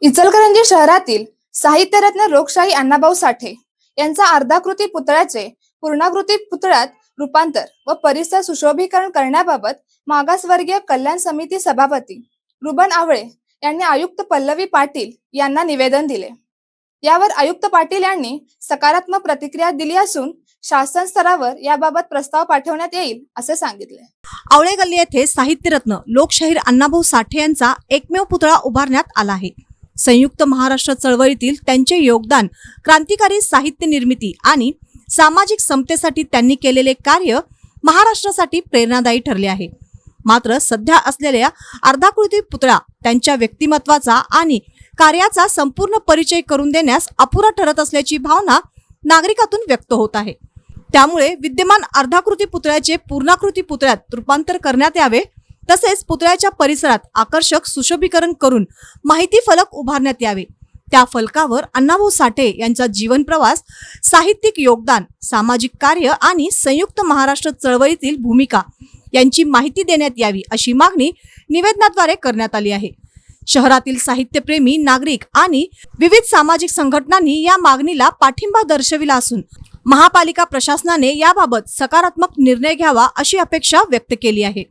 इचलकरंजी शहरातील साहित्यरत्न लोकशाही अण्णाभाऊ साठे यांचा अर्धाकृती पुतळ्याचे पूर्णाकृती पुतळ्यात रूपांतर व परिसर सुशोभीकरण करण्याबाबत मागासवर्गीय कल्याण समिती सभापती रुबन आवळे यांनी आयुक्त पल्लवी पाटील यांना निवेदन दिले। यावर आयुक्त पाटील यांनी सकारात्मक प्रतिक्रिया दिली असून शासन स्तरावर याबाबत प्रस्ताव पाठवण्यात येईल असे सांगितले। आवळे गल्ली येथे साहित्यरत्न लोकशाहीर अण्णाभाऊ साठे यांचा एकमेव पुतळा उभारण्यात आला आहे। संयुक्त महाराष्ट्र चळवळीतील त्यांचे योगदान, क्रांतिकारी साहित्य निर्मिती आणि सामाजिक समतेसाठी त्यांनी केलेले कार्य महाराष्ट्रासाठी प्रेरणादायी ठरले आहे। मात्र सध्या असलेल्या अर्धाकृती पुतळा त्यांच्या व्यक्तिमत्वाचा आणि कार्याचा संपूर्ण परिचय करून देण्यास अपुरा ठरत असल्याची भावना नागरिकातून व्यक्त होत आहे। त्यामुळे विद्यमान अर्धाकृती पुतळ्याचे पूर्णाकृती पुतळ्यात रूपांतर करण्यात यावे, तसेच पुतळ्याच्या परिसरात आकर्षक सुशोभीकरण करून माहिती फलक उभारण्यात यावे। त्या फलकावर अण्णाभाऊ साठे यांचा जीवन प्रवास, साहित्यिक योगदान, सामाजिक कार्य आणि संयुक्त महाराष्ट्र चळवळीतील भूमिका यांची माहिती देण्यात यावी अशी मागणी निवेदनाद्वारे करण्यात आली आहे। शहरातील साहित्यप्रेमी नागरिक आणि विविध सामाजिक संघटनांनी या मागणीला पाठिंबा दर्शविला असून महापालिका प्रशासनाने याबाबत सकारात्मक निर्णय घ्यावा अशी अपेक्षा व्यक्त केली आहे।